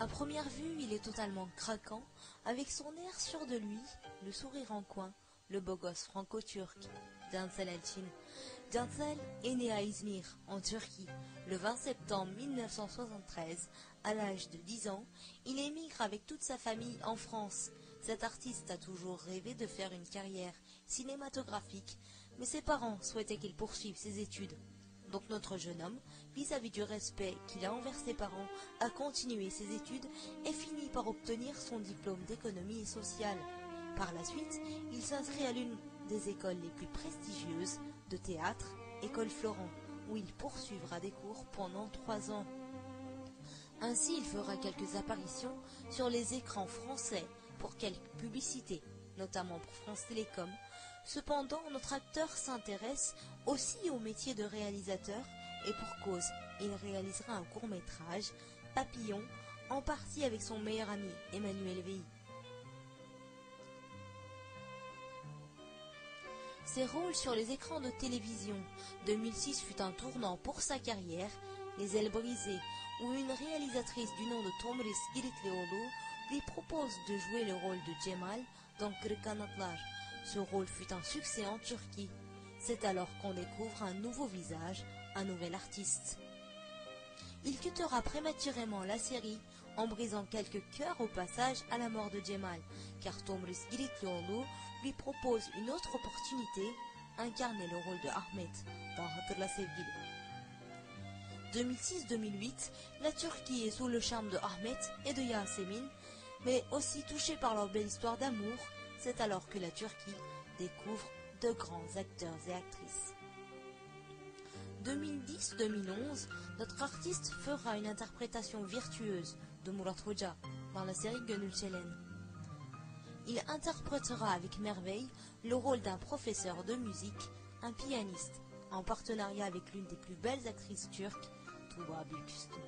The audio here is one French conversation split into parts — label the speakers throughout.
Speaker 1: À première vue, il est totalement craquant, avec son air sûr de lui, le sourire en coin, le beau gosse franco-turc, Cancel Elçin. Cancel est né à Izmir, en Turquie, le 20 septembre 1973. À l'âge de 10 ans, il émigre avec toute sa famille en France. Cet artiste a toujours rêvé de faire une carrière cinématographique, mais ses parents souhaitaient qu'il poursuive ses études. Donc notre jeune homme, vis-à-vis du respect qu'il a envers ses parents, a continué ses études et finit par obtenir son diplôme d'économie et sociale. Par la suite, il s'inscrit à l'une des écoles les plus prestigieuses de théâtre, École Florent, où il poursuivra des cours pendant 3 ans. Ainsi, il fera quelques apparitions sur les écrans français pour quelques publicités, notamment pour France Télécom. Cependant, notre acteur s'intéresse aussi au métier de réalisateur et pour cause, il réalisera un court-métrage, Papillon, en partie avec son meilleur ami, Emmanuel Vey. Ses rôles sur les écrans de télévision. 2006 fut un tournant pour sa carrière, Les ailes brisées, où une réalisatrice du nom de Tomris Giritleoğlu lui propose de jouer le rôle de Cemal dans Kırık Kanatlar. Ce rôle fut un succès en Turquie. C'est alors qu'on découvre un nouveau visage, un nouvel artiste. Il quittera prématurément la série en brisant quelques cœurs au passage à la mort de Cemal, car Tomris Giritleoğlu lui propose une autre opportunité, incarner le rôle de Ahmet dans Hatırla Sevgili. 2006-2008, la Turquie est sous le charme de Ahmet et de Yasemin, mais aussi touchée par leur belle histoire d'amour. C'est alors que la Turquie découvre de grands acteurs et actrices. 2010-2011, notre artiste fera une interprétation virtueuse de Murat Hoca dans la série Gönül Çelen. Il interprétera avec merveille le rôle d'un professeur de musique, un pianiste, en partenariat avec l'une des plus belles actrices turques, Tuğba Büyüküstün.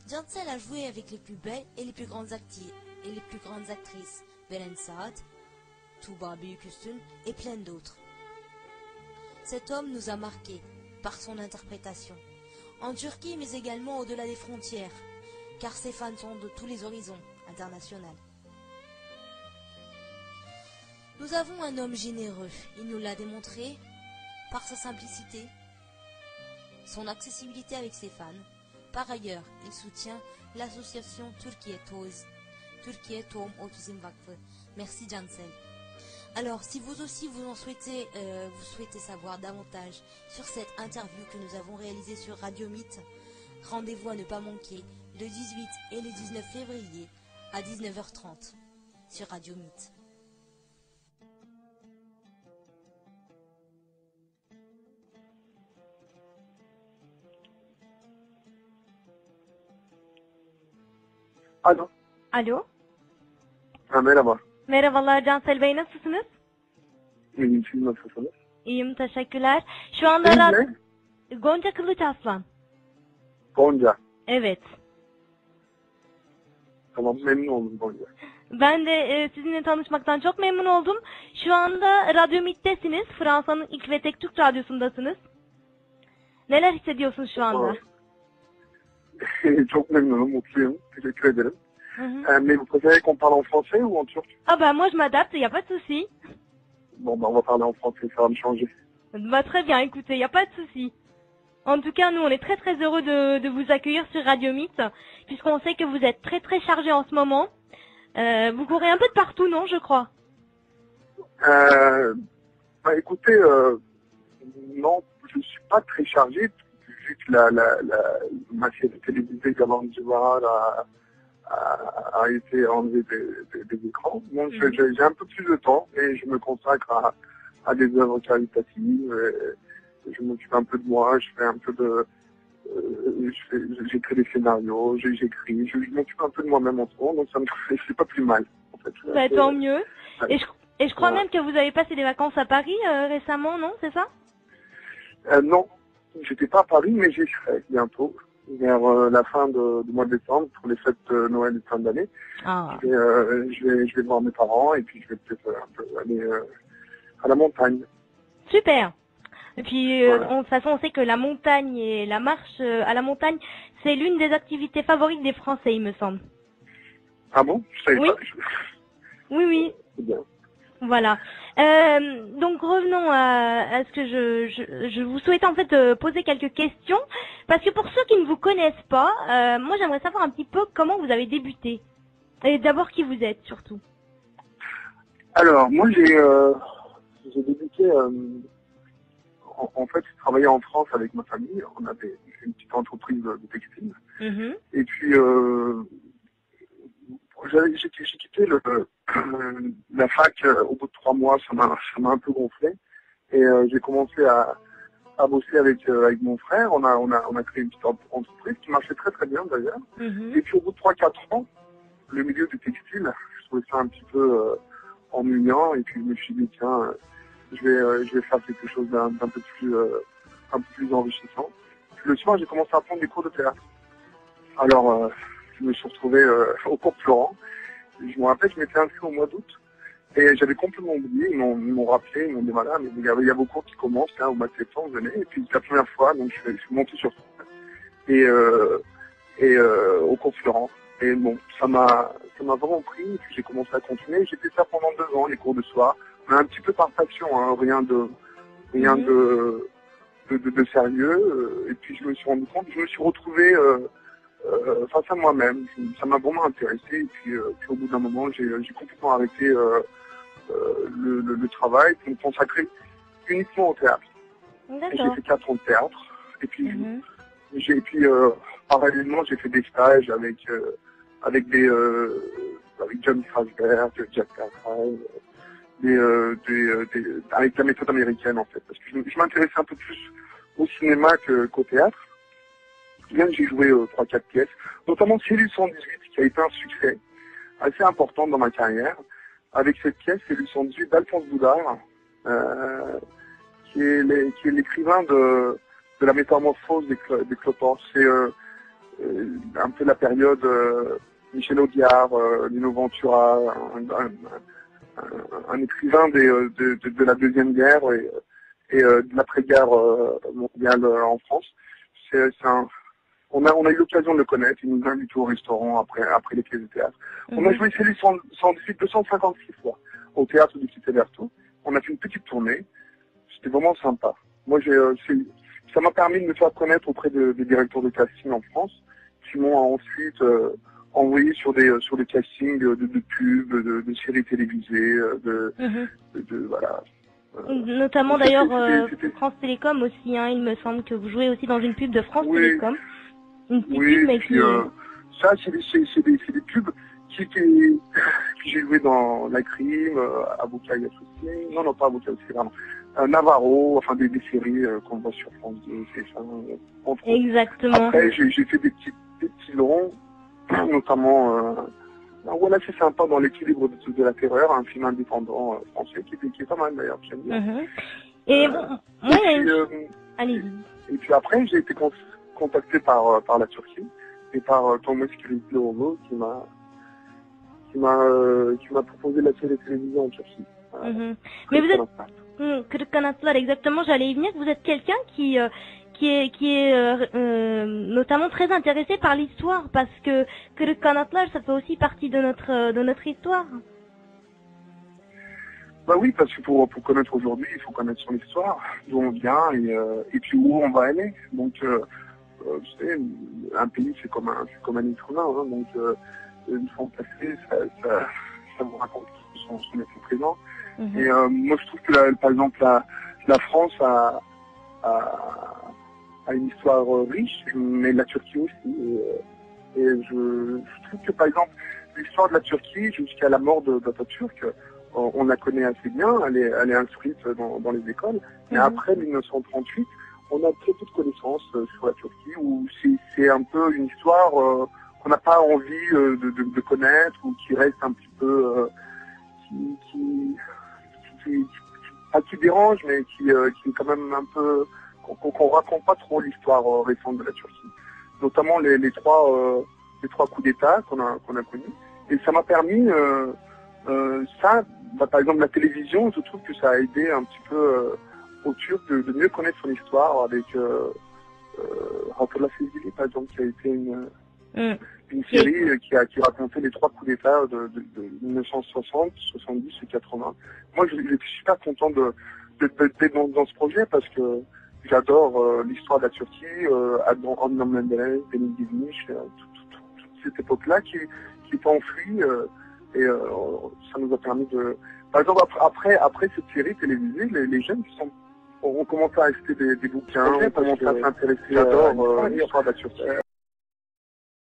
Speaker 1: Cancel a joué avec les plus belles et les plus grandes actrices, Beren Saat, Tuğba Büyüküstün et plein d'autres. Cet homme nous a marqués par son interprétation, en Turquie mais également au-delà des frontières, car ses fans sont de tous les horizons internationaux. Nous avons un homme généreux, il nous l'a démontré par sa simplicité, son accessibilité avec ses fans. Par ailleurs, il soutient l'association Türkiye Tohum Otizm Vakfı. Merci Cancel. Alors, si vous aussi vous souhaitez savoir davantage sur cette interview que nous avons réalisée sur Radio Mythe, rendez-vous à ne pas manquer le 18 et le 19 février à 19h30 sur Radio Mythe.
Speaker 2: Alo.
Speaker 3: Alo.
Speaker 2: Merhaba.
Speaker 3: Merhabalar Cansel Bey, nasılsınız?
Speaker 2: İyiyim, siz nasılsınız?
Speaker 3: İyiyim, teşekkürler. Şu anda
Speaker 2: İyi mi?
Speaker 3: Gonca Kılıçaslan.
Speaker 2: Gonca.
Speaker 3: Evet.
Speaker 2: Tamam, memnun oldum Gonca.
Speaker 3: Ben de sizinle tanışmaktan çok memnun oldum. Şu anda Radyo Mit'tesiniz. Fransa'nın ilk ve tek Türk radyosundasınız. Neler hissediyorsunuz şu anda?
Speaker 2: Çok memnunum, mutluyum. Teşekkür ederim. Mais vous préférez qu'on parle en français ou en turc?
Speaker 3: Ah ben moi je m'adapte, il n'y a pas de souci.
Speaker 2: Bon, on va parler en français, ça va me changer.
Speaker 3: Bah très bien, écoutez, il n'y a pas de souci. En tout cas, nous on est très très heureux de vous accueillir sur Radio Mythe, puisqu'on sait que vous êtes très très chargé en ce moment. Vous courez un peu de partout, non, je crois?
Speaker 2: Bah écoutez, non, je suis pas très chargé, vu que ma série télévisée Galant Djibara a été enlevée des écrans. Donc j'ai un peu plus de temps et je me consacre à des œuvres caritatives. Je m'occupe un peu de moi, je fais un peu de... j'écris des scénarios, j'écris, je m'occupe un peu de moi-même en ce moment, donc ça me fait pas plus mal. En fait.
Speaker 3: Bah, tant mieux.
Speaker 2: Ouais.
Speaker 3: Et je crois même que vous avez passé des vacances à Paris récemment, non? C'est ça?
Speaker 2: Non, j'étais pas à Paris, mais j'y serai bientôt, vers la fin du mois de décembre, pour les fêtes de Noël et de fin d'année.
Speaker 3: Ah.
Speaker 2: Je vais voir mes parents et puis je vais peut-être un peu aller à la montagne.
Speaker 3: Super. Et puis,
Speaker 2: Voilà.
Speaker 3: de toute façon, on sait que la montagne et la marche à la montagne, c'est l'une des activités favorites des Français, il me semble.
Speaker 2: Ah bon? Je savais
Speaker 3: Oui.
Speaker 2: pas.
Speaker 3: Oui, oui.
Speaker 2: C'est bien.
Speaker 3: Voilà. Donc revenons à ce que je vous souhaitais en fait poser quelques questions. Parce que pour ceux qui ne vous connaissent pas, moi j'aimerais savoir un petit peu comment vous avez débuté. Et d'abord qui vous êtes surtout.
Speaker 2: Alors, moi, j'ai débuté, en fait, je travaillais en France avec ma famille. On avait une petite entreprise de textile.
Speaker 3: Mhm.
Speaker 2: Et puis, j'ai quitté la fac au bout de 3 mois. Ça m'a un peu gonflé. Et j'ai commencé à bosser avec mon frère. On a créé une petite entreprise qui marchait très très bien d'ailleurs.
Speaker 3: Mhm.
Speaker 2: Et puis, au bout de 3-4 ans, le milieu du textile, je trouvais ça un petit peu ennuyant, et puis je me suis dit tiens, je vais faire quelque chose d'un peu plus enrichissant. Puis le soir, j'ai commencé à prendre des cours de théâtre. Alors, je me suis retrouvé au cours de Florent. Je me rappelle que je m'étais inscrit au mois d'août et j'avais complètement oublié. Ils m'ont rappelé, ils m'ont dit voilà, mais il y a vos cours qui commencent là, au mois de septembre, venez. Et puis c'est la première fois, donc je suis monté sur scène et au cours de Florent. Et bon, ça m'a vraiment pris, et puis j'ai commencé à continuer. J'ai fait ça pendant 2 ans, les cours de soir. Mais un petit peu par passion, hein, rien de sérieux. Et puis je me suis rendu compte, je me suis retrouvé face à moi-même. Ça m'a vraiment intéressé. Et puis au bout d'un moment, j'ai complètement arrêté le travail pour me consacrer uniquement au théâtre. Et j'ai
Speaker 3: D'accord.
Speaker 2: fait 4 ans de théâtre. Et puis
Speaker 3: Mhm.
Speaker 2: parallèlement, j'ai fait des stages avec John Strasberg, Jack Cartwright, avec la méthode américaine en fait, parce que je m'intéressais un peu plus au cinéma qu'au théâtre. Bien que j'ai joué 3-4 pièces, notamment Cellule 118, qui a été un succès assez important dans ma carrière. Avec cette pièce, Cellule 118 d'Alphonse Boudard, qui est l'écrivain de la métamorphose des cloportes. C'est un peu la période Michel Audiard, Lino Ventura, un écrivain de la Deuxième Guerre et de l'après-guerre mondiale en France. On a eu l'occasion de le connaître. Il nous a invités au restaurant après les pièces de théâtre. On a joué Cellule 118 256 fois au théâtre du Petit Héberto. On a fait une petite tournée. C'était vraiment sympa. Moi, ça m'a permis de me faire connaître auprès des directeurs de casting en France, qui m'ont ensuite envoyé sur des castings de pubs, de séries télévisées, voilà.
Speaker 3: Notamment d'ailleurs France Télécom aussi, hein, il me semble que vous jouez aussi dans une pub de France Télécom. Une petite pub, mais
Speaker 2: puis, ça, c'est des pubs que j'ai joué dans La Crime, Avocat et Associé, non, pas Avocat Associé, vraiment. Navarro, enfin des séries qu'on voit sur France 2, c'est ça.
Speaker 3: Exactement.
Speaker 2: Après, j'ai fait des petits longs, notamment, voilà, c'est sympa, dans l'équilibre de la terreur, un film indépendant français qui est pas mal d'ailleurs, j'aime bien.
Speaker 3: Et moi, allez-y.
Speaker 2: Et puis après, j'ai été contacté par la Turquie et par Thomas Kılıçdaroğlu qui m'a proposé la série télévision en Turquie.
Speaker 3: Mais vous êtes Kırık Kanatlar, exactement, j'allais y venir. Vous êtes quelqu'un qui est notamment très intéressé par l'histoire, parce que Kırık Kanatlar, ça fait aussi partie de notre histoire.
Speaker 2: Bah oui, parce que pour connaître aujourd'hui, il faut connaître son histoire, d'où on vient et puis où on va aller. Donc, vous savez, un pays c'est comme un être humain, hein, donc une fois passé, ça vous raconte son effet présent. Et moi je trouve que par exemple la France a une histoire riche, mais la Turquie aussi. Et je trouve que par exemple l'histoire de la Turquie jusqu'à la mort d'Atatürk, on la connaît assez bien, elle est inscrite dans les écoles. Mais après 1938, on a très peu de connaissances sur la Turquie, où c'est un peu une histoire qu'on n'a pas envie de connaître, ou qui reste un petit peu qui dérange, mais qui est quand même un peu qu'on raconte pas trop l'histoire récente de la Turquie, notamment les trois coups d'État qu'on a connus. Et ça m'a permis par exemple la télévision, je trouve que ça a aidé un petit peu aux Turcs de mieux connaître son histoire avec Hatırla Sevgili, par exemple, qui a été une série qui racontait les 3 coups d'État de 1960, 70 et 80. Moi, j'étais super content d'être dans ce projet parce que j'adore l'histoire de la Turquie, Adnan Menderes, Denis Gizmiş, toute cette époque-là qui est enfuie et ça nous a permis de... Par exemple, après cette série télévisée, les jeunes ont commencé à acheter des bouquins, ont commencé à s'intéresser à l'histoire de la Turquie.